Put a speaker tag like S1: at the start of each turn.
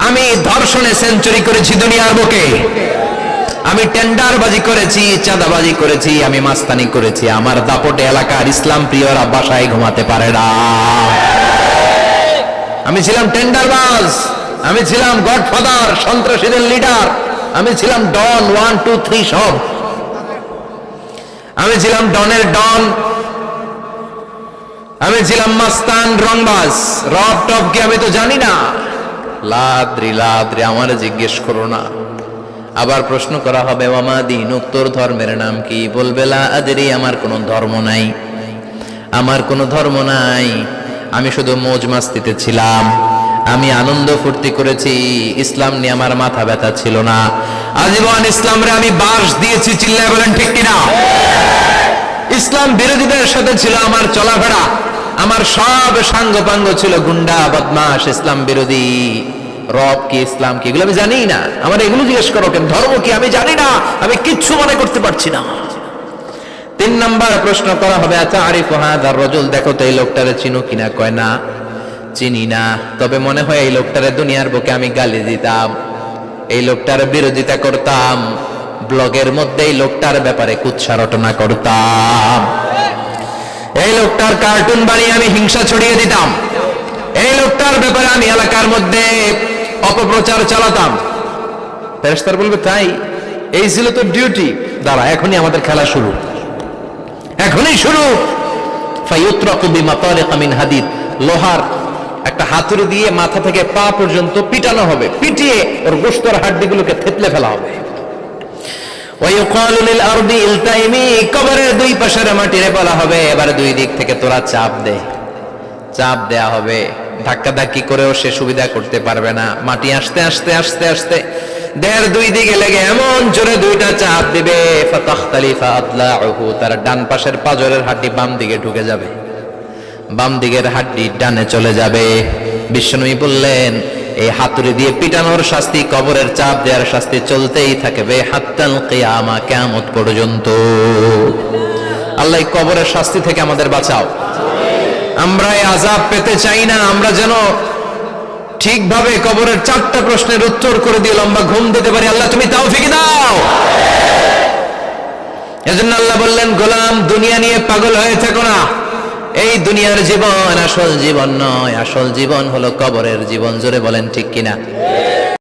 S1: আমি ধর্ষণে সেঞ্চুরি করেছি দুনিয়ার বুকে, আমি টেন্ডারবাজি করেছি, চাঁদাবাজি করেছি, আমি মাস্তানি করেছি। আমার দাপটে এলাকার ইসলাম প্রিয়রা বাসায় ঘুমাতে পারে না। আমি ছিলাম টেন্ডারবাজ, আমি ছিলাম গডফাদার, সন্ত্রাসীদের লিডার, আমি ছিলাম ডন 1 2 3 সব। আমি ছিলাম ডনের ডন, আমি ছিলাম মাস্তান, রংবাজ, রব টপ কি আমি তো জানি না। লাদ্রি লাদ্রি আমার জিজ্ঞেস করো না। আবার প্রশ্ন করা হবে ওয়ামা দীনুক, তোর ধর্মের নাম কি? বলবে লা আদরি, আমার কোনো ধর্ম নাই, আমার কোনো ধর্ম নাই। আমি শুধু মৌজ মাস্তিতে ছিলাম, আমি আনন্দ ফুর্তি করেছি, ইসলাম নিয়ে আমার মাথা ব্যথা ছিল না। আজীবন ইসলামরে আমি বাস দিয়েছি, চিল্লায় বলেন ঠিক কিনা? ইসলাম বিরোধীদের সাথে ছিল আমার চলাফেরা, আমার সব সাঙ্গপাঙ্গ ছিল গুন্ডা বদমাশ ইসলাম বিরোধী। রব কি, ইসলাম কি, এগুলো আমি জানি না। আমার এগুলো জিজ্ঞেস করো কেন? ধর্ম কি আমি জানি না, আমি কিচ্ছু মনে করতে পারছি না। 3 নাম্বার প্রশ্ন করা হবে আচ্ছা আরিফ হাদার রাজুল, দেখো তো এই লোকটারে চিনো কিনা? কয় না, চিনি না, তবে মনে হয় এই লোকটারে দুনিয়ার বুকে আমি গালি দিতাম, এই লোকটার বিরোধিতা করতাম, ব্লগের মধ্যে এই লোকটার ব্যাপারে কুৎসা রটনা করতাম, এই লোকটার কার্টুন বানিয়ে আমি হিংসা ছড়িয়ে দিতাম, এই লোকটার ব্যাপারে আমি এলাকার মধ্যে অপপ্রচার চালাতাম। ফেরেশতারা বলবে তাই, এই ছিল তো ডিউটি, দাঁড়া এখনই আমাদের খেলা শুরু, এখনই শুরু। ফায়ুতরাকু বিমাতারিক মিন হাদিদ, লোহার একটা হাতুড়ি দিয়ে মাথা থেকে পা পর্যন্ত পিটানো হবে, পিটিয়ে ওর গোশতের হাড্ডিগুলোকে থেতলে ফেলা হবে। ওয়ায়ুকালু লিল আরদি ইলতাইমি, কবরের দুই পাশের মাটিরে বলা হবে এবার দুই দিক থেকে তোরা চাপ দে, চাপ দেয়া হবে, ধাক্কা ধাক্কি করেও সে সুবিধা করতে পারবে না। মাটি আস্তে আস্তে আস্তে আস্তে দেহের দুই দিকে লেগে এমন জোরে দুইটা চাপ দিবে, ফাতাখতালিফা আদলাউহু, তার ডান পাশের পাজরের হাড্ডি বাম দিকে ঢুকে যাবে, বাম দিকের হাড্ডি ডানে চলে যাবে। বিশ্বনবী বললেন এই হাতুড়ি দিয়ে পিটানোর শাস্তি, কবরের চাপ দেওয়ার শাস্তি চলতেই থাকবে হাত্তাল কিয়ামা, কিয়ামত পর্যন্ত। আল্লাহ কবরের শাস্তি থেকে আমাদের বাঁচাও। আমরা এই আযাব পেতে চাই না, আমরা যেন ঠিকভাবে কবরের 4টা প্রশ্নের উত্তর করে দিয়ে লম্বা ঘুম দিতে পারি। আল্লাহ তুমি তৌফিক দাও। এজন্য আল্লাহ বললেন গোলাম দুনিয়া নিয়ে পাগল হয়ে থেকো না, এই দুনিয়ার জীবন আসল জীবন নয়, আসল জীবন হলো কবরের জীবন। জোরে বলেন ঠিক কিনা?